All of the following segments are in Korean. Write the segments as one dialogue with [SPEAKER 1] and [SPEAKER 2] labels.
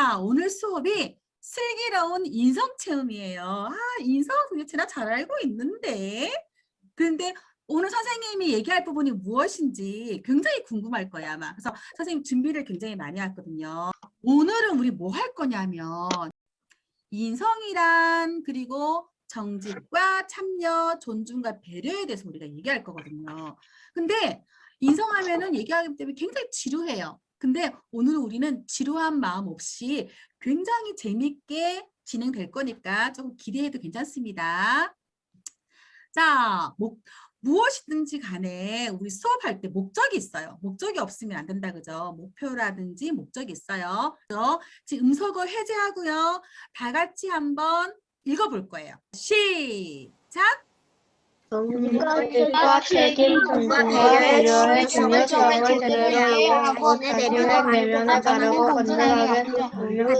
[SPEAKER 1] 자, 오늘 수업이 슬기로운 인성체험이에요. 인성 도대체 나 잘 알고 있는데. 그런데 오늘 선생님이 얘기할 부분이 무엇인지 굉장히 궁금할 거야, 아마. 그래서 선생님 준비를 굉장히 많이 했거든요. 오늘은 우리 뭐 할 거냐면 인성이란 그리고 정직과 참여, 존중과 배려에 대해서 우리가 얘기할 거거든요. 근데 인성하면은 얘기하기 때문에 굉장히 지루해요. 근데 오늘 우리는 지루한 마음 없이 굉장히 재밌게 진행될 거니까 조금 기대해도 괜찮습니다. 자, 무엇이든지 간에 우리 수업할 때 목적이 있어요. 목적이 없으면 안 된다, 그죠? 목표라든지 목적이 있어요. 그래서 지금 음소거 해제하고요. 다 같이 한번 읽어볼 거예요. 시작!
[SPEAKER 2] 정직과 책임, 존중과 배려의 중요성을 제대로 알고 자신의 내면에 바르고 건강하게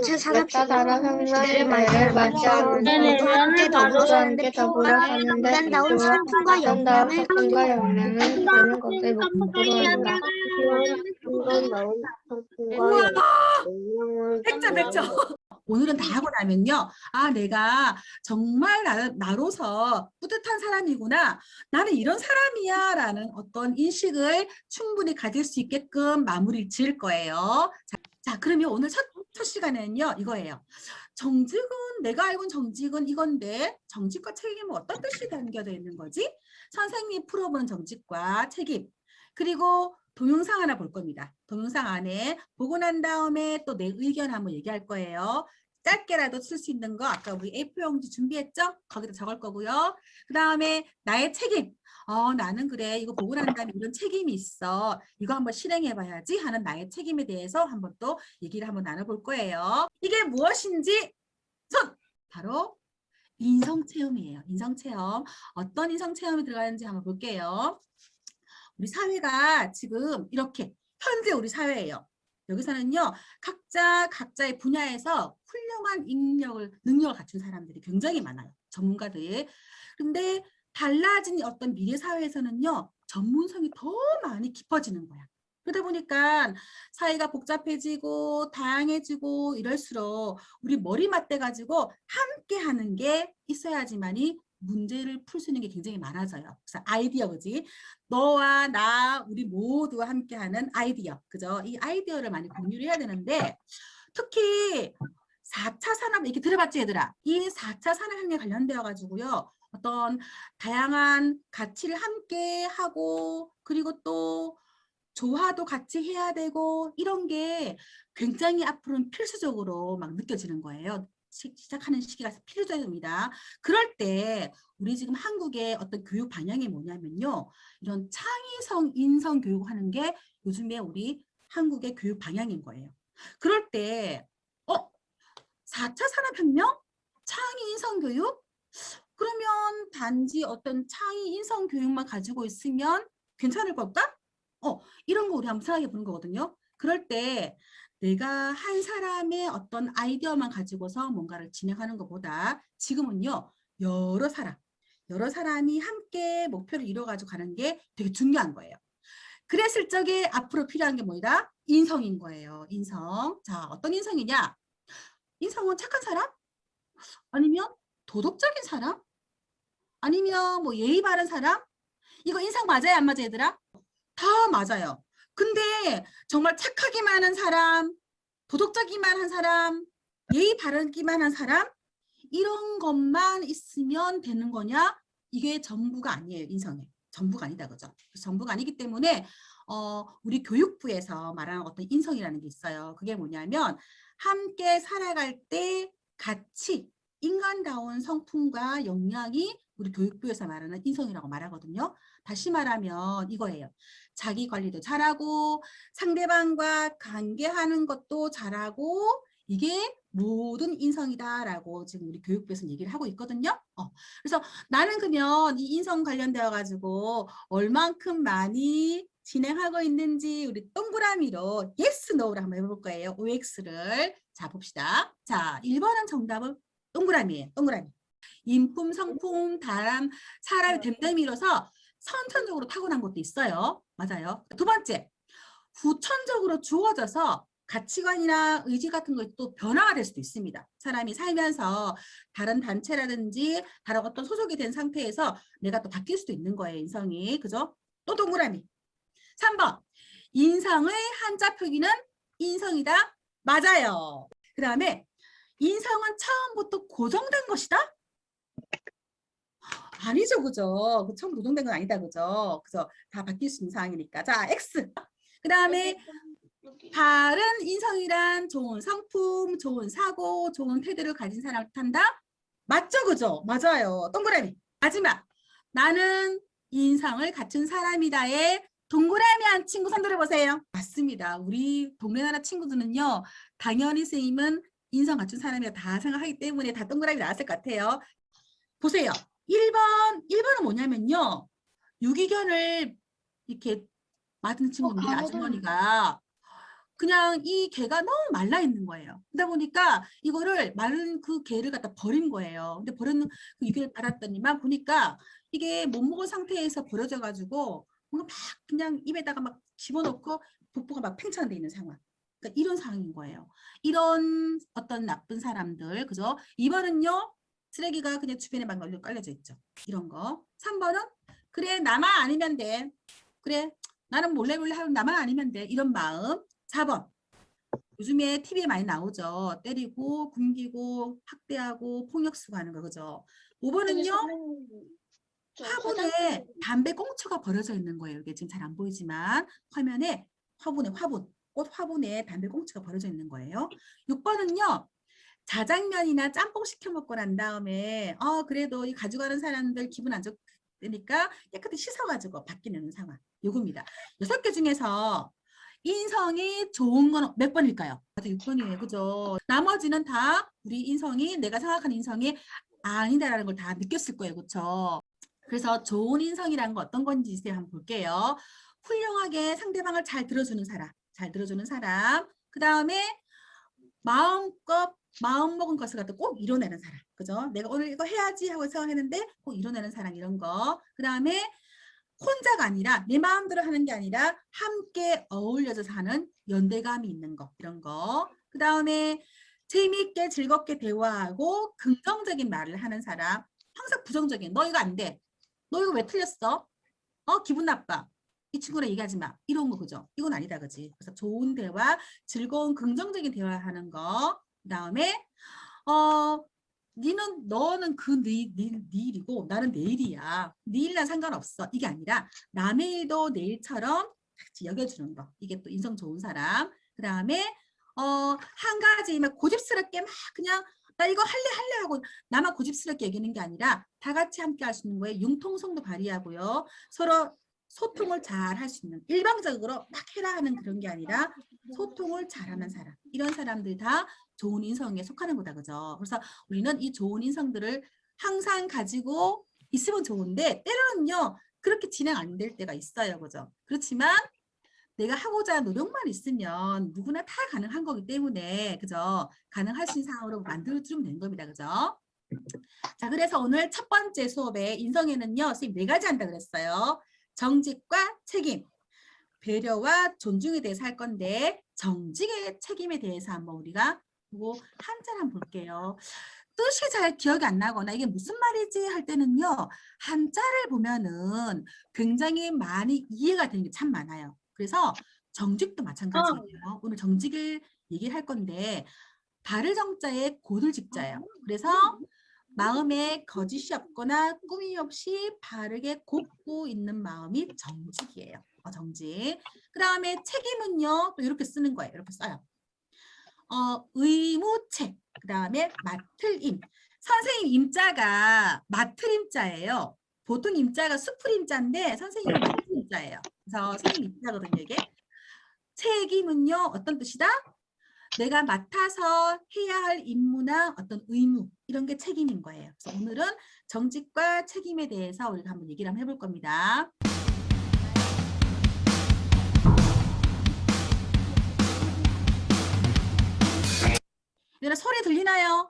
[SPEAKER 2] 지키며 역사 다른 현실을 맞이하면서 함께 더불어 사는 데 필요한 아름다운 성품과 역량을 기르는 것을 목표로 한다.
[SPEAKER 1] 우와! 100점, 100점. 오늘은 다 하고 나면요. 내가 정말 나로서 뿌듯한 사람이구나. 나는 이런 사람이야. 라는 어떤 인식을 충분히 가질 수 있게끔 마무리 지을 거예요. 자, 그러면 오늘 첫 시간에는요. 이거예요. 정직은, 내가 알고 있는 정직은 이건데 정직과 책임은 어떤 뜻이 담겨져 있는 거지? 선생님이 풀어보는 정직과 책임. 그리고 동영상 하나 볼 겁니다. 동영상 안에 보고 난 다음에 또 내 의견 한번 얘기할 거예요. 짧게라도 쓸 수 있는 거 아까 우리 A4용지 준비했죠? 거기다 적을 거고요. 그 다음에 나의 책임. 나는 그래 이거 보고 난 다음에 이런 책임이 있어. 이거 한번 실행해 봐야지 하는 나의 책임에 대해서 한번 또 얘기를 한번 나눠볼 거예요. 이게 무엇인지 바로 인성체험이에요. 인성체험. 어떤 인성체험이 들어가는지 한번 볼게요. 우리 사회가 지금 이렇게 현재 우리 사회예요. 여기서는요. 각자의 분야에서 훌륭한 능력을 갖춘 사람들이 굉장히 많아요. 전문가들. 근데 달라진 어떤 미래 사회에서는요. 전문성이 더 많이 깊어지는 거야. 그러다 보니까 사회가 복잡해지고 다양해지고 이럴수록 우리 머리 맞대가지고 함께 하는 게 있어야지만이 문제를 풀 수 있는 게 굉장히 많아져요. 그래서 아이디어, 그지? 너와 나, 우리 모두와 함께하는 아이디어, 그죠? 이 아이디어를 많이 공유를 해야 되는데 특히 4차 산업, 이렇게 들어봤지, 얘들아? 이 4차 산업혁명에 관련되어 가지고요. 어떤 다양한 가치를 함께 하고 그리고 또 조화도 같이 해야 되고 이런 게 굉장히 앞으로는 필수적으로 막 느껴지는 거예요. 시작하는 시기가 필수적입니다. 그럴 때 우리 지금 한국의 어떤 교육 방향이 뭐냐면요. 이런 창의성 인성 교육하는 게 요즘에 우리 한국의 교육 방향인 거예요. 그럴 때 4차 산업혁명? 창의 인성 교육? 그러면 단지 어떤 창의 인성 교육만 가지고 있으면 괜찮을 걸까? 이런 거 우리 한번 생각해 보는 거거든요. 그럴 때 내가 한 사람의 어떤 아이디어만 가지고서 뭔가를 진행하는 것보다 지금은요. 여러 사람이 함께 목표를 이뤄가지고 가는 게 되게 중요한 거예요. 그랬을 적에 앞으로 필요한 게 뭐다? 인성인 거예요. 인성. 자, 어떤 인성이냐? 인성은 착한 사람? 아니면 도덕적인 사람? 아니면 뭐 예의 바른 사람? 이거 인성 맞아요? 안 맞아요, 얘들아? 다 맞아요. 근데 정말 착하기만 한 사람, 도덕적이만 한 사람, 예의 바르기만 한 사람 이런 것만 있으면 되는 거냐? 이게 전부가 아니에요. 인성에. 전부가 아니다. 그죠? 전부가 아니기 때문에 우리 교육부에서 말하는 어떤 인성이라는 게 있어요. 그게 뭐냐면 함께 살아갈 때 같이 인간다운 성품과 역량이 우리 교육부에서 말하는 인성이라고 말하거든요. 다시 말하면 이거예요. 자기 관리도 잘하고 상대방과 관계하는 것도 잘하고 이게 모든 인성이다라고 지금 우리 교육부에서 얘기를 하고 있거든요. 그래서 나는 그러면 이 인성 관련되어 가지고 얼만큼 많이 진행하고 있는지 우리 동그라미로 yes, no를 한번 해볼 거예요. OX를. 자, 봅시다. 자, 1번은 정답은 동그라미예요. 동그라미. 인품, 성품, 다람, 사람이 됨됨이로서 선천적으로 타고난 것도 있어요. 맞아요. 두 번째, 후천적으로 주어져서 가치관이나 의지 같은 것도 변화가 될 수도 있습니다. 사람이 살면서 다른 단체라든지 다른 어떤 소속이 된 상태에서 내가 또 바뀔 수도 있는 거예요. 인성이. 그죠? 또 동그라미. 3번. 인성의 한자 표기는 인성이다. 맞아요. 그 다음에 인성은 처음부터 고정된 것이다? 아니죠. 그죠? 처음 고정된 건 아니다. 그죠? 그래서 다 바뀔 수 있는 상황이니까. 자, X. 그 다음에 바른 인성이란 좋은 성품, 좋은 사고, 좋은 태도를 가진 사람을 뜻한다? 맞죠? 그죠? 맞아요. 동그라미. 마지막. 나는 인성을 갖춘 사람이다의 동그라미 한 친구 손 들어보세요. 맞습니다. 우리 동네 나라 친구들은요. 당연히 선생님은 인성 갖춘 사람이다 다 생각하기 때문에 다 동그라미 나왔을 것 같아요. 보세요. 1번은 뭐냐면요. 유기견을 이렇게 맞은 친구인데 아주머니가 그냥 이 개가 너무 말라 있는 거예요. 그러다 보니까 이거를 마른 그 개를 갖다 버린 거예요. 근데 버리는 그 유기를 받았더니만 보니까 이게 못 먹은 상태에서 버려져 가지고 뭔가 막 그냥 입에다가 막 집어넣고 복부가 막 팽창돼 있는 상황. 그러니까 이런 상황인 거예요. 이런 어떤 나쁜 사람들, 그죠? 2번은요. 쓰레기가 그냥 주변에 막 널려 깔려져 있죠. 이런 거. 3번은 그래 나만 아니면 돼. 그래 나는 몰래 하는 나만 아니면 돼. 이런 마음. 4번. 요즘에 TV에 많이 나오죠. 때리고 굶기고 학대하고 폭력수고 하는 거 그죠. 5번은요. 화분에 담배 꽁초가 버려져 있는 거예요. 이게 지금 잘 안 보이지만 화면에 화분, 꽃 화분에 담배 꽁초가 버려져 있는 거예요. 6번은요. 자장면이나 짬뽕 시켜 먹고 난 다음에 그래도 이 가져가는 사람들 기분 안 좋으니까 깨끗이 씻어가지고 바뀌는 상황. 요겁니다. 6개 중에서 인성이 좋은 건 몇 번일까요? 맞아, 6번이에요. 그죠? 나머지는 다 우리 인성이 내가 생각하는 인성이 아니다라는 걸 다 느꼈을 거예요. 그렇죠? 그래서 좋은 인성이라는 건 어떤 건지 이제 한번 볼게요. 훌륭하게 상대방을 잘 들어주는 사람. 잘 들어주는 사람. 그 다음에 마음껏 마음 먹은 것을 갖다 꼭 이뤄내는 사람. 그죠? 내가 오늘 이거 해야지 하고 생각했는데 꼭 이뤄내는 사람 이런 거. 그 다음에 혼자가 아니라 내 마음대로 하는 게 아니라 함께 어울려서 사는 연대감이 있는 거. 이런 거. 그 다음에 재미있게 즐겁게 대화하고 긍정적인 말을 하는 사람. 항상 부정적인 너 이거 안 돼. 너 이거 왜 틀렸어? 기분 나빠. 이 친구랑 얘기하지 마. 이런 거 그죠? 이건 아니다 그지? 그래서 좋은 대화, 즐거운 긍정적인 대화하는 거. 그다음에 너는 네 일이고 나는 내 일이야. 네 일이랑 상관없어. 이게 아니라 남의 일도 내 일처럼 같이 여겨주는 거. 이게 또 인성 좋은 사람. 그다음에 한 가지 막 고집스럽게 막 그냥 나 이거 할래 하고 나만 고집스럽게 여기는 게 아니라 다 같이 함께 할 수 있는 거에 융통성도 발휘하고요. 서로 소통을 잘 할 수 있는 일방적으로 막 해라 하는 그런 게 아니라 소통을 잘하는 사람. 이런 사람들 다 좋은 인성에 속하는 거다. 그죠? 그래서 우리는 이 좋은 인성들을 항상 가지고 있으면 좋은데 때로는요. 그렇게 진행 안 될 때가 있어요. 그죠? 그렇지만 내가 하고자 하는 노력만 있으면 누구나 다 가능한 거기 때문에 그죠? 가능할 수 있는 상황으로 만들어주면 되는 겁니다. 그죠? 자, 그래서 오늘 첫 번째 수업에 인성에는요. 선생님 4가지 한다 그랬어요. 정직과 책임, 배려와 존중에 대해서 할 건데 정직의 책임에 대해서 한번 우리가 보고 한자를 한번 볼게요. 뜻이 잘 기억이 안 나거나 이게 무슨 말이지 할 때는요. 한자를 보면은 굉장히 많이 이해가 되는 게 참 많아요. 그래서 정직도 마찬가지예요. 오늘 정직을 얘기를 할 건데 바를 정자에 고들 직자예요. 그래서 마음에 거짓이 없거나 꾸밈 없이 바르게 곱고 있는 마음이 정직이에요. 정직. 그 다음에 책임은요. 또 이렇게 쓰는 거예요. 이렇게 써요. 의무책. 그 다음에 맡을 임. 선생님 임자가 맡을 임자예요. 보통 임자가 수풀 임자인데 선생님은 맡을 임자예요. 그래서 선생님 임자거든요. 이게. 책임은요. 어떤 뜻이다? 내가 맡아서 해야 할 임무나 어떤 의무 이런 게 책임인 거예요. 그래서 오늘은 정직과 책임에 대해서 우리가 한번 얘기를 한번 해볼 겁니다. 얘들아 소리 들리나요?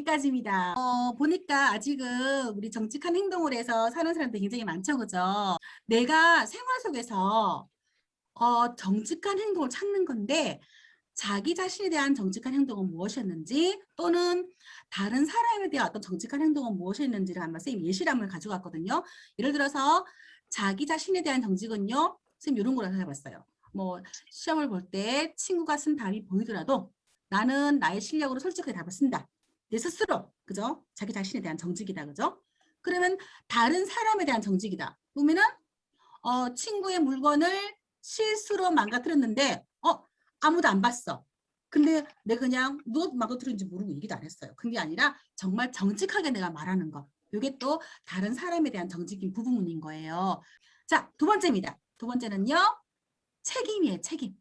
[SPEAKER 1] 여기까지입니다. 보니까 아직은 우리 정직한 행동을 해서 사는 사람들이 굉장히 많죠, 그죠? 내가 생활 속에서 정직한 행동을 찾는 건데 자기 자신에 대한 정직한 행동은 무엇이었는지 또는 다른 사람에 대한 어떤 정직한 행동은 무엇이었는지를 한번 선생님 예시를 한번 가져갔거든요. 예를 들어서 자기 자신에 대한 정직은요. 선생님 이런 거를 해봤어요. 뭐 시험을 볼 때 친구가 쓴 답이 보이더라도 나는 나의 실력으로 솔직하게 답을 쓴다. 내 스스로, 그죠? 자기 자신에 대한 정직이다, 그죠? 그러면 다른 사람에 대한 정직이다. 보면은 친구의 물건을 실수로 망가뜨렸는데 아무도 안 봤어. 근데 내가 그냥 누가 망가뜨렸는지 모르고 얘기도 안 했어요. 그게 아니라 정말 정직하게 내가 말하는 거. 이게 또 다른 사람에 대한 정직인 부분인 거예요. 자, 두 번째입니다. 두 번째는요. 책임이에요. 책임.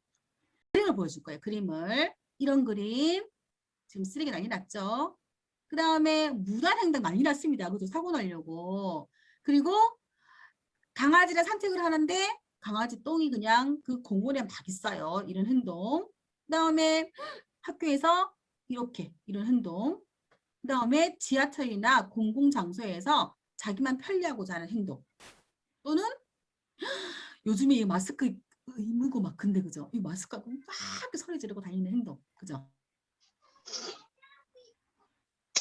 [SPEAKER 1] 그림을 보여줄 거예요. 그림을. 이런 그림. 지금 쓰레기 난리 났죠. 그 다음에 무단 횡단 난리 났습니다. 그죠? 사고 나려고. 그리고 강아지랑 산책을 하는데 강아지 똥이 그냥 그 공원에 막 있어요. 이런 행동. 그 다음에 학교에서 이렇게 이런 행동. 그 다음에 지하철이나 공공장소에서 자기만 편리하고자 하는 행동. 또는 요즘에 이 마스크 의무고 막 근데 그죠? 이 마스크 하고 막 소리 지르고 다니는 행동. 그죠?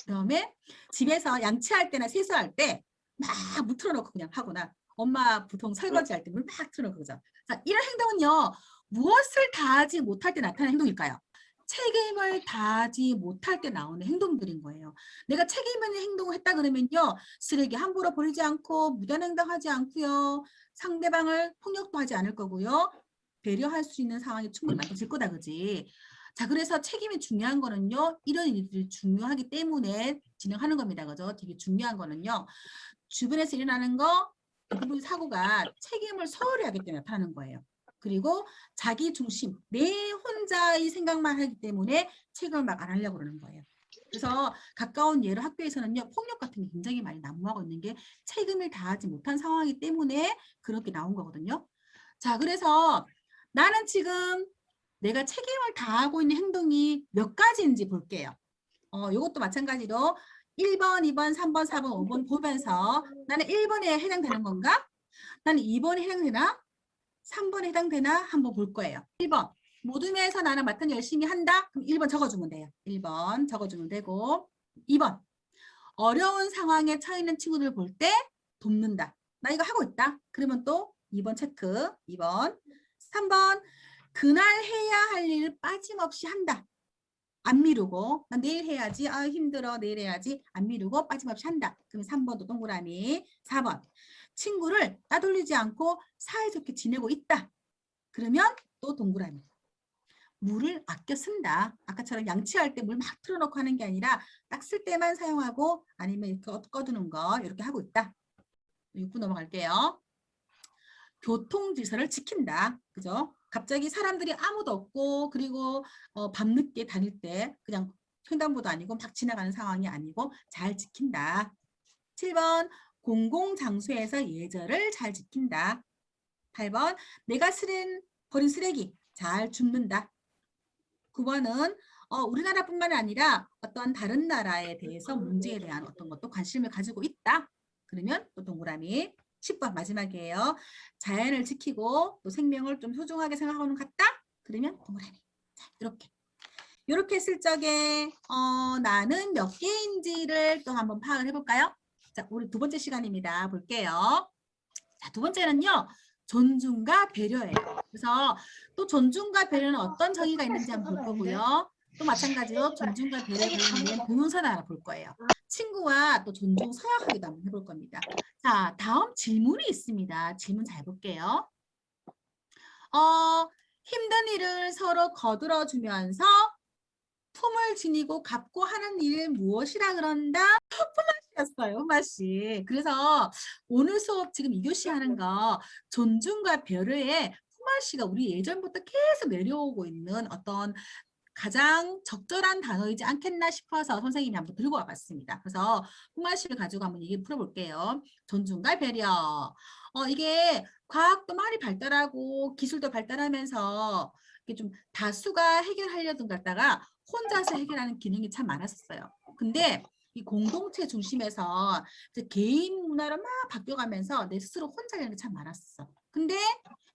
[SPEAKER 1] 그 다음에 집에서 양치할 때나 세수할 때 막 물 틀어놓고 그냥 하거나 엄마 보통 설거지 할 때 물 막 틀어놓고 그죠? 자, 이런 행동은요. 무엇을 다하지 못할 때 나타나는 행동일까요? 책임을 다하지 못할 때 나오는 행동들인 거예요. 내가 책임 있는 행동을 했다 그러면요. 쓰레기 함부로 버리지 않고 무단 횡단하지 않고요. 상대방을 폭력도 하지 않을 거고요. 배려할 수 있는 상황이 충분히 만들어질 거다 그지? 자, 그래서 책임이 중요한 거는요. 이런 일들이 중요하기 때문에 진행하는 겁니다. 그죠? 되게 중요한 거는요. 주변에서 일어나는 거 대부분 사고가 책임을 소홀히 하기 때문에 나타나는 거예요. 그리고 자기 중심, 내 혼자의 생각만 하기 때문에 책임을 막 안 하려고 그러는 거예요. 그래서 가까운 예로 학교에서는요. 폭력 같은 게 굉장히 많이 난무하고 있는 게 책임을 다하지 못한 상황이기 때문에 그렇게 나온 거거든요. 자, 그래서 나는 지금 내가 책임을 다하고 있는 행동이 몇 가지인지 볼게요. 이것도 마찬가지로 1번, 2번, 3번, 4번, 5번 보면서 나는 1번에 해당되는 건가? 나는 2번에 해당되나? 3번에 해당되나? 한번 볼 거예요. 1번. 모든 회에서 나는 맡은 열심히 한다? 그럼 1번 적어주면 돼요. 1번 적어주면 되고 2번. 어려운 상황에 처해 있는 친구들 볼 때 돕는다. 나 이거 하고 있다. 그러면 또 2번 체크. 2번. 3번. 그날 해야 할 일을 빠짐없이 한다. 안 미루고 나 내일 해야지. 아 힘들어. 내일 해야지. 안 미루고 빠짐없이 한다. 그럼 3번도 동그라미. 4번. 친구를 따돌리지 않고 사이좋게 지내고 있다. 그러면 또 동그라미. 물을 아껴 쓴다. 아까처럼 양치할 때 물 막 틀어놓고 하는 게 아니라 딱 쓸 때만 사용하고 아니면 이렇게 꺼두는 거 이렇게 하고 있다. 6분 넘어갈게요. 교통질서를 지킨다. 그죠? 갑자기 사람들이 아무도 없고 그리고 밤늦게 다닐 때 그냥 횡단보도 아니고 막 지나가는 상황이 아니고 잘 지킨다. 7번 공공장소에서 예절을 잘 지킨다. 8번 내가 버린 쓰레기 잘 줍는다. 9번은 우리나라뿐만 아니라 어떤 다른 나라에 대해서 문제에 대한 어떤 것도 관심을 가지고 있다. 그러면 또 동그라미. 10번 마지막이에요. 자연을 지키고 또 생명을 좀 소중하게 생각하는 것 같다. 그러면 동그라미. 자, 이렇게 했을 적에 나는 몇 개인지를 또 한번 파악을 해볼까요? 자, 우리 두 번째 시간입니다. 볼게요. 자, 두 번째는요. 존중과 배려예요. 그래서 또 존중과 배려는 어떤 정의가 있는지 한번 볼 거고요. 또 마찬가지로 존중과 배려에 관련된 동영상을 하나 볼 거예요. 친구와 또 존중 서약하기도 한번 해볼 겁니다. 자, 다음 질문이 있습니다. 질문 잘 볼게요. 힘든 일을 서로 거들어주면서 품을 지니고 갚고 하는 일 무엇이라 그런다? 였어요, 흠마씨. 그래서 오늘 수업 지금 2교시 하는 거 존중과 배려에 흠마씨가 우리 예전부터 계속 내려오고 있는 어떤 가장 적절한 단어이지 않겠나 싶어서 선생님이 한번 들고 와봤습니다. 그래서 흠마씨를 가지고 한번 얘기 풀어볼게요. 존중과 배려. 이게 과학도 많이 발달하고 기술도 발달하면서 이게 좀 다수가 해결하려던 갔다가 혼자서 해결하는 기능이 참 많았었어요. 근데 이 공동체 중심에서 이제 개인 문화로 막 바뀌어가면서 내 스스로 혼자 되는 게 참 많았어. 근데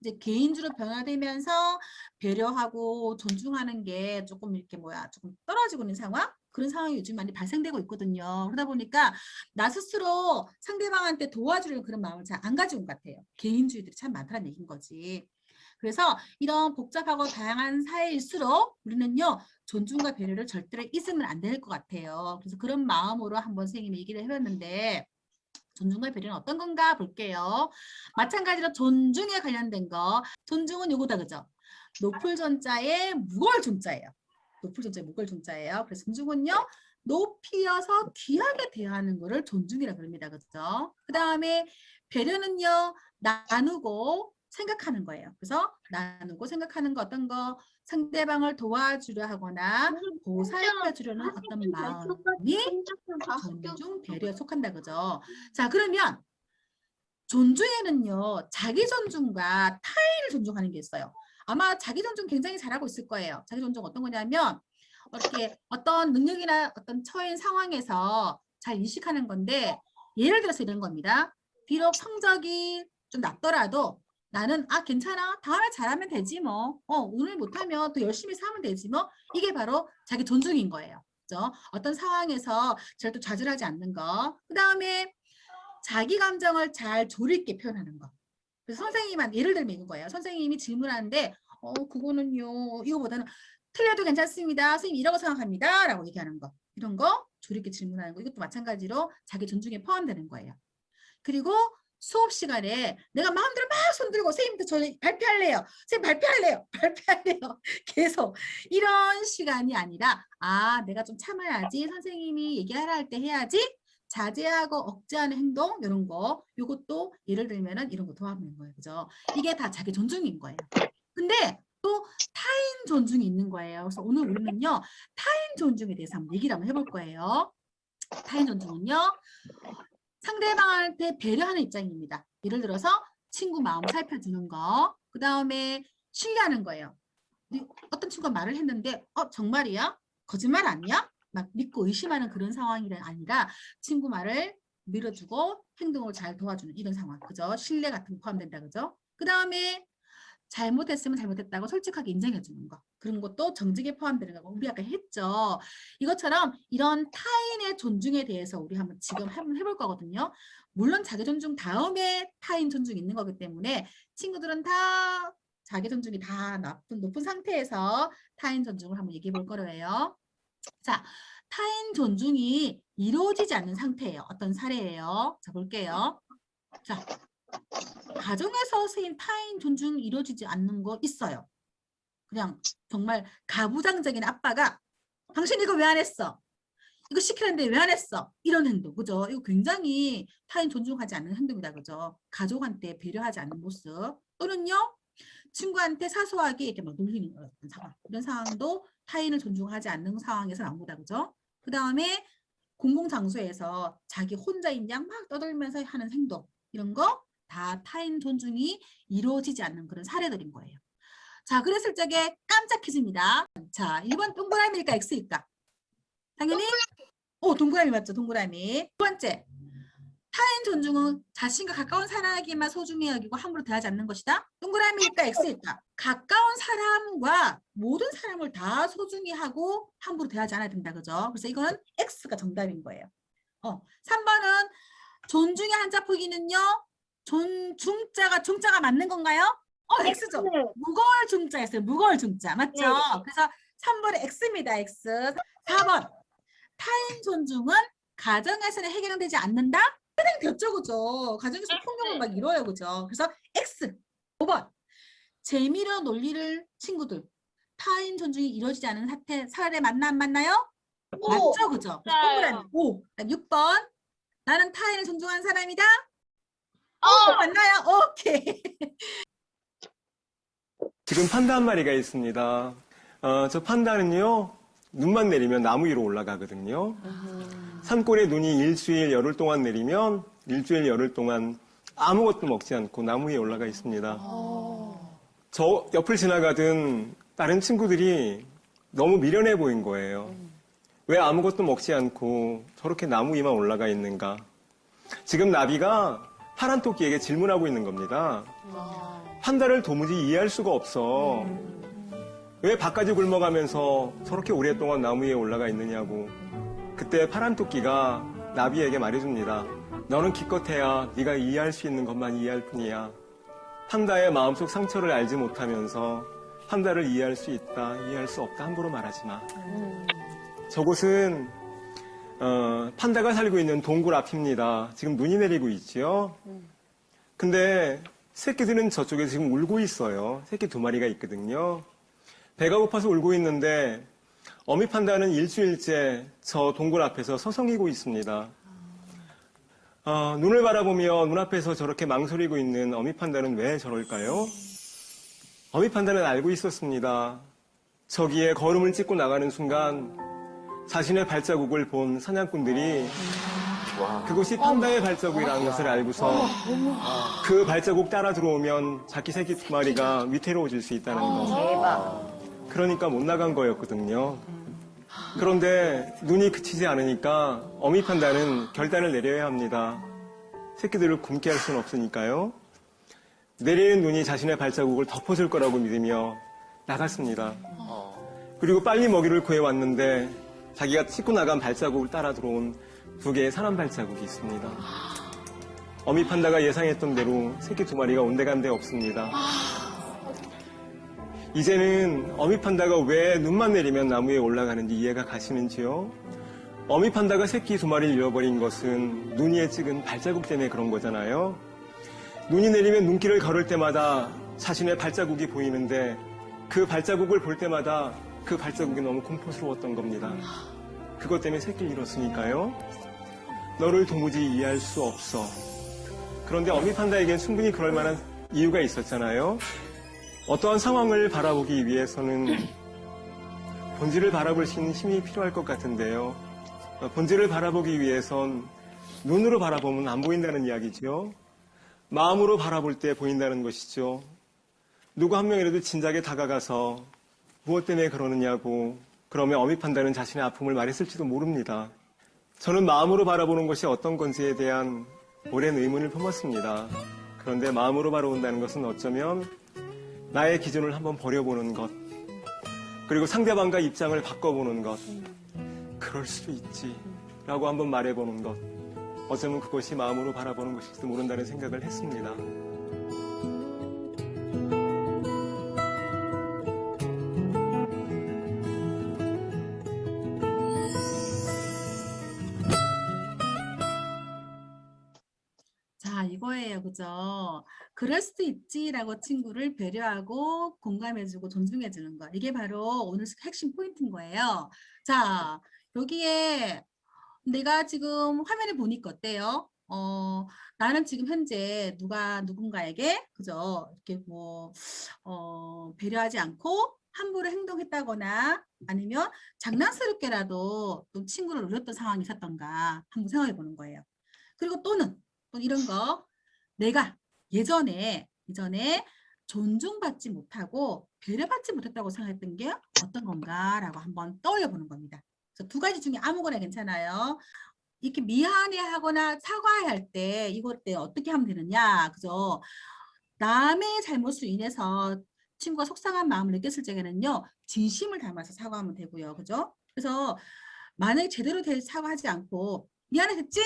[SPEAKER 1] 이제 개인주로 변화되면서 배려하고 존중하는 게 조금 이렇게 조금 떨어지고 있는 상황? 그런 상황이 요즘 많이 발생되고 있거든요. 그러다 보니까 나 스스로 상대방한테 도와주려는 그런 마음을 잘 안 가지고 온 것 같아요. 개인주의들이 참 많다는 얘기인 거지. 그래서 이런 복잡하고 다양한 사회일수록 우리는요, 존중과 배려를 절대로 잊으면 안 될 것 같아요. 그래서 그런 마음으로 한번 선생님이 얘기를 해봤는데, 존중과 배려는 어떤 건가 볼게요. 마찬가지로 존중에 관련된 거. 존중은 요거다, 그죠? 높을 존자에 무거울 존자예요. 높을 존자에 무거울 존자예요. 그래서 존중은요, 높이어서 귀하게 대하는 거를 존중이라 그럽니다. 그죠? 그 다음에 배려는요, 나누고 생각하는 거예요. 그래서 나누고 생각하는 거 어떤 거? 상대방을 도와주려 하거나 보살펴 주려는 어떤 마음이 존중, 배려에 속한다. 그죠? 자, 그러면 존중에는요, 자기 존중과 타인을 존중하는 게 있어요. 아마 자기 존중 굉장히 잘하고 있을 거예요. 자기 존중 어떤 거냐면 이렇게 어떤 능력이나 어떤 처인 상황에서 잘 인식하는 건데, 예를 들어서 이런 겁니다. 비록 성적이 좀 낮더라도 나는 괜찮아, 다음에 잘하면 되지 뭐, 오늘 못하면 또 열심히 하면 되지 뭐, 이게 바로 자기 존중인 거예요. 그죠? 어떤 상황에서 절대 좌절하지 않는 거. 그 다음에 자기 감정을 잘 조리 있게 표현하는 거. 그래서 선생님한테 예를 들면 이런 거예요. 선생님이 질문하는데 그거는요, 이거보다는 틀려도 괜찮습니다. 선생님 이라고 생각합니다. 라고 얘기하는 거. 이런 거 조리 있게 질문하는 거. 이것도 마찬가지로 자기 존중에 포함되는 거예요. 그리고 수업 시간에 내가 마음대로 막 손들고 선생님한테 저 발표할래요. 선생님 발표할래요. 발표할래요. 계속 이런 시간이 아니라 내가 좀 참아야지. 선생님이 얘기하라 할 때 해야지. 자제하고 억제하는 행동 이런 거, 이것도 예를 들면은 이런 거 도와주는 거예요. 그죠? 이게 다 자기 존중인 거예요. 근데 또 타인 존중이 있는 거예요. 그래서 오늘 우리는요, 타인 존중에 대해서 한번 얘기를 한번 해볼 거예요. 타인 존중은요, 상대방한테 배려하는 입장입니다. 예를 들어서 친구 마음 살펴주는 거, 그 다음에 신뢰하는 거예요. 어떤 친구가 말을 했는데 정말이야? 거짓말 아니야? 막 믿고 의심하는 그런 상황이 아니라 친구 말을 밀어주고 행동을 잘 도와주는 이런 상황. 그죠? 신뢰 같은 거 포함된다. 그죠? 그 다음에 잘못했으면 잘못했다고 솔직하게 인정해주는 거. 그런 것도 정직에 포함되는 거고 우리 아까 했죠. 이것처럼 이런 타인의 존중에 대해서 우리 지금 한번 해볼 거거든요. 물론 자기 존중 다음에 타인 존중이 있는 거기 때문에 친구들은 다 자기 존중이 다 높은 상태에서 타인 존중을 한번 얘기해 볼 거예요. 자, 타인 존중이 이루어지지 않는 상태예요. 어떤 사례예요? 자, 볼게요. 자, 가정에서 선생님 타인 존중이 이루어지지 않는 거 있어요. 그냥 정말 가부장적인 아빠가 당신 이거 왜 안 했어? 이거 시키는데 왜 안 했어? 이런 행동, 그죠? 이거 굉장히 타인 존중하지 않는 행동이다, 그죠? 가족한테 배려하지 않는 모습. 또는요, 친구한테 사소하게 이렇게 막 놀리는 상황. 이런 상황도 타인을 존중하지 않는 상황에서 나옵니다, 그죠? 그 다음에 공공장소에서 자기 혼자인 양 막 떠들면서 하는 행동. 이런 거 다 타인 존중이 이루어지지 않는 그런 사례들인 거예요. 자, 그랬을 적에 깜짝 퀴즈입니다. 자, 1번 동그라미일까 X일까? 당연히 동그라미 맞죠? 동그라미. 두 번째, 타인 존중은 자신과 가까운 사람에게만 소중히 여기고 함부로 대하지 않는 것이다. 동그라미일까 X일까? 가까운 사람과 모든 사람을 다 소중히 하고 함부로 대하지 않아야 된다. 그죠? 그래서 이거는 X가 정답인 거예요. 3번은 존중의 한자 포기는요. 중자가 맞는 건가요? X죠. 무거울 중자였어요. 무거울 중자. 맞죠? 네. 그래서 3번은 X입니다. X. 4번. 타인 존중은 가정에서는 해결되지 않는다? 됐죠, 그죠? 가정에서 폭력을 막 이뤄요, 그죠? 그래서 X. 5번. 재미로 논리를 친구들. 타인 존중이 이루어지지 않은 사례 맞나 안 맞나요? 맞죠, 그죠? 동그라미. 5. 6번. 나는 타인을 존중하는 사람이다? 맞나요? 오케이.
[SPEAKER 3] 지금 판다 한 마리가 있습니다. 저 판다는요, 눈만 내리면 나무 위로 올라가거든요. 산골에 눈이 일주일 열흘 동안 내리면 일주일 열흘 동안 아무것도 먹지 않고 나무 위에 올라가 있습니다. 저 옆을 지나가던 다른 친구들이 너무 미련해 보인 거예요. 왜 아무것도 먹지 않고 저렇게 나무 위만 올라가 있는가? 지금 나비가 파란 토끼에게 질문하고 있는 겁니다. 판다를 도무지 이해할 수가 없어. 왜 밖까지 굶어가면서 저렇게 오랫동안 나무 위에 올라가 있느냐고. 그때 파란 토끼가 나비에게 말해줍니다. 너는 기껏해야 네가 이해할 수 있는 것만 이해할 뿐이야. 판다의 마음속 상처를 알지 못하면서 판다를 이해할 수 있다, 이해할 수 없다 함부로 말하지 마. 저곳은 판다가 살고 있는 동굴 앞입니다. 지금 눈이 내리고 있지요. 근데 새끼들은 저쪽에 지금 울고 있어요. 새끼 2마리가 있거든요. 배가 고파서 울고 있는데 어미 판다는 일주일째 저 동굴 앞에서 서성이고 있습니다. 눈을 바라보며 눈앞에서 저렇게 망설이고 있는 어미 판다는 왜 저럴까요? 어미 판다는 알고 있었습니다. 저기에 걸음을 찍고 나가는 순간 자신의 발자국을 본 사냥꾼들이 그곳이 판다의 발자국이라는 것을 알고서 그 발자국 따라 들어오면 자기 새끼 2마리가 위태로워질 수 있다는 거. 그러니까 못 나간 거였거든요. 그런데 눈이 그치지 않으니까 어미 판다는 결단을 내려야 합니다. 새끼들을 굶게 할 수는 없으니까요. 내리는 눈이 자신의 발자국을 덮어줄 거라고 믿으며 나갔습니다. 그리고 빨리 먹이를 구해왔는데 자기가 씻고 나간 발자국을 따라 들어온 2개의 사람 발자국이 있습니다. 어미 판다가 예상했던 대로 새끼 2마리가 온데간데 없습니다. 이제는 어미 판다가 왜 눈만 내리면 나무에 올라가는지 이해가 가시는지요? 어미 판다가 새끼 2마리를 잃어버린 것은 눈 위에 찍은 발자국 때문에 그런 거잖아요. 눈이 내리면 눈길을 걸을 때마다 자신의 발자국이 보이는데 그 발자국을 볼 때마다 그 발자국이 너무 공포스러웠던 겁니다. 그것 때문에 새끼를 잃었으니까요. 너를 도무지 이해할 수 없어. 그런데 어미 판다에겐 충분히 그럴 만한 이유가 있었잖아요. 어떠한 상황을 바라보기 위해서는 본질을 바라볼 수 있는 힘이 필요할 것 같은데요. 본질을 바라보기 위해선 눈으로 바라보면 안 보인다는 이야기죠. 마음으로 바라볼 때 보인다는 것이죠. 누구 한 명이라도 진작에 다가가서 무엇 때문에 그러느냐고 그러면 어미 판다는 자신의 아픔을 말했을지도 모릅니다. 저는 마음으로 바라보는 것이 어떤 건지에 대한 오랜 의문을 품었습니다. 그런데 마음으로 바라본다는 것은 어쩌면 나의 기준을 한번 버려보는 것, 그리고 상대방과 입장을 바꿔보는 것, 그럴 수도 있지 라고 한번 말해보는 것, 어쩌면 그것이 마음으로 바라보는 것일지도 모른다는 생각을 했습니다.
[SPEAKER 1] 자, 이거예요. 그죠? 그럴 수도 있지라고 친구를 배려하고 공감해주고 존중해주는 거. 이게 바로 오늘 핵심 포인트인 거예요. 자, 여기에 내가 지금 화면을 보니까 어때요? 나는 지금 현재 누군가에게, 그죠? 이렇게 뭐, 배려하지 않고 함부로 행동했다거나 아니면 장난스럽게라도 또 친구를 놀렸던 상황이 있었던가 한번 생각해 보는 거예요. 그리고 또 이런 거, 내가 예전에 존중받지 못하고 배려받지 못했다고 생각했던 게 어떤 건가라고 한번 떠올려 보는 겁니다. 그래서 2가지 중에 아무거나 괜찮아요. 이렇게 미안해하거나 사과할 때 이것 때 어떻게 하면 되느냐, 그죠? 남의 잘못으로 인해서 친구가 속상한 마음을 느꼈을 적에는요, 진심을 담아서 사과하면 되고요, 그죠? 그래서 만약에 제대로 사과하지 않고 미안해 됐지?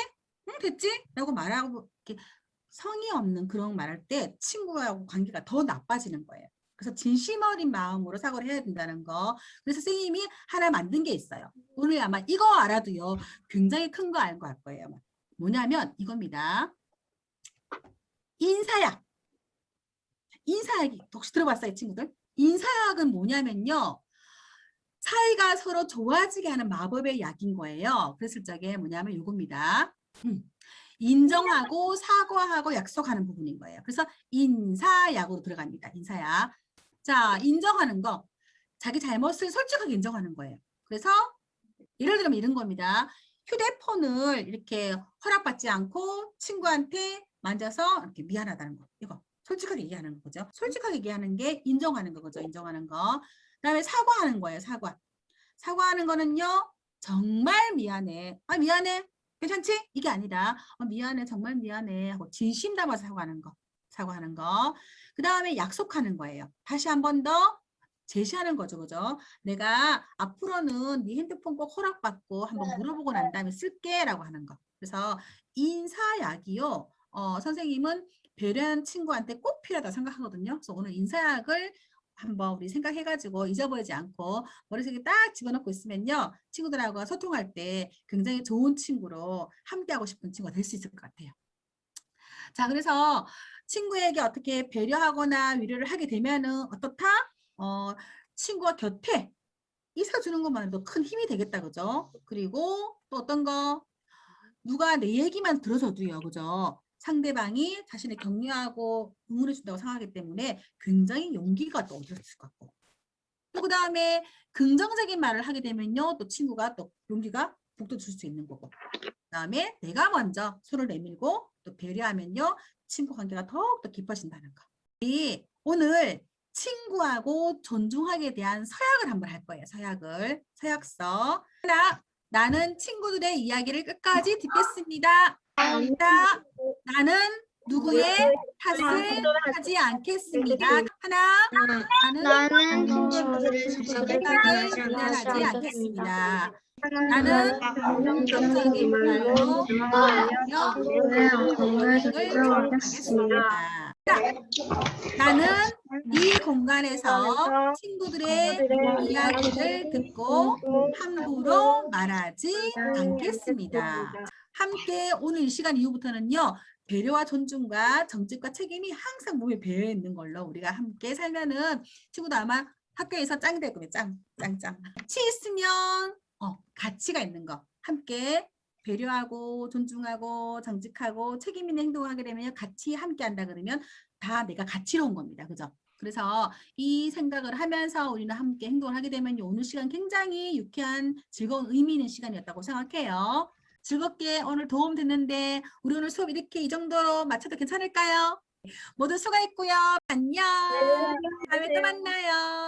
[SPEAKER 1] 응 됐지? 라고 말하고 이렇게 성의 없는 그런 말할 때 친구하고 관계가 더 나빠지는 거예요. 그래서 진심 어린 마음으로 사과를 해야 된다는 거. 그래서 선생님이 하나 만든 게 있어요. 오늘 아마 이거 알아도요, 굉장히 큰 거 알고 할 거예요. 뭐냐면 이겁니다. 인사약. 인사약이 혹시 들어봤어요, 친구들? 인사약은 뭐냐면요, 사이가 서로 좋아지게 하는 마법의 약인 거예요. 그랬을 적에 뭐냐면 이겁니다. 인정하고 사과하고 약속하는 부분인 거예요. 그래서 인사약으로 들어갑니다. 인사약. 자, 인정하는 거. 자기 잘못을 솔직하게 인정하는 거예요. 그래서 예를 들면 이런 겁니다. 휴대폰을 이렇게 허락받지 않고 친구한테 만져서 이렇게 미안하다는 거. 이거 솔직하게 얘기하는 거죠. 솔직하게 얘기하는 게 인정하는 거죠. 인정하는 거. 그다음에 사과하는 거예요. 사과하는 거는요, 정말 미안해. 아, 미안해. 괜찮지? 이게 아니라 미안해. 정말 미안해. 하고 진심 담아서 사과하는 거. 사과하는 거. 그 다음에 약속하는 거예요. 다시 한 번 더 제시하는 거죠. 그죠? 내가 앞으로는 네 핸드폰 꼭 허락받고 한번 물어보고 난 다음에 쓸게 라고 하는 거. 그래서 인사약이요. 선생님은 배려하는 친구한테 꼭 필요하다 생각하거든요. 그래서 오늘 인사약을 한번 우리 생각해가지고 잊어버리지 않고 머릿속에 딱 집어넣고 있으면요. 친구들하고 소통할 때 굉장히 좋은 친구로 함께하고 싶은 친구가 될 수 있을 것 같아요. 자, 그래서 친구에게 어떻게 배려하거나 위로를 하게 되면은 어떻다? 친구가 곁에 있어주는 것만으로도 큰 힘이 되겠다, 그죠? 그리고 또 어떤 거? 누가 내 얘기만 들어줘도요, 그죠? 상대방이 자신을 격려하고 응원해준다고 생각하기 때문에 굉장히 용기가 또 얻을 수 같고. 또 그 다음에 긍정적인 말을 하게 되면요, 또 친구가 또 용기가 북돋을 수 있는 거고. 그 다음에 내가 먼저 손을 내밀고 또 배려하면요, 친구 관계가 더욱더 깊어진다는 거. 오늘 친구하고 존중하기에 대한 서약을 한번 할 거예요. 서약서. 하나, 나는 친구들의 이야기를 끝까지 듣겠습니다. 자, 나는 누구의 탓을 하지 않겠습니다. 하나, 나는
[SPEAKER 2] 친구들의
[SPEAKER 1] 생각을 비난하지 않겠습니다. 나는 긍정적인 말로 하겠습니다. 나는 이 공간에서 친구들의 이야기를 듣고 함부로 말하지 않겠습니다. 함께 오늘 이 시간 이후부터는요. 배려와 존중과 정직과 책임이 항상 몸에 배어 있는 걸로 우리가 함께 살면은 친구도 아마 학교에서 짱 될 거예요. 짱. 같이 있으면 가치가 있는 거. 함께 배려하고 존중하고 정직하고 책임 있는 행동을 하게 되면 같이 함께 한다 그러면 다 내가 가치로운 겁니다. 그죠? 그래서 이 생각을 하면서 우리는 함께 행동을 하게 되면 오늘 시간 굉장히 유쾌한 즐거운 의미 있는 시간이었다고 생각해요. 즐겁게 오늘 도움 됐는데 우리 오늘 수업 이렇게 이 정도로 마쳐도 괜찮을까요? 모두 수고했고요. 안녕. 다음에 또 만나요.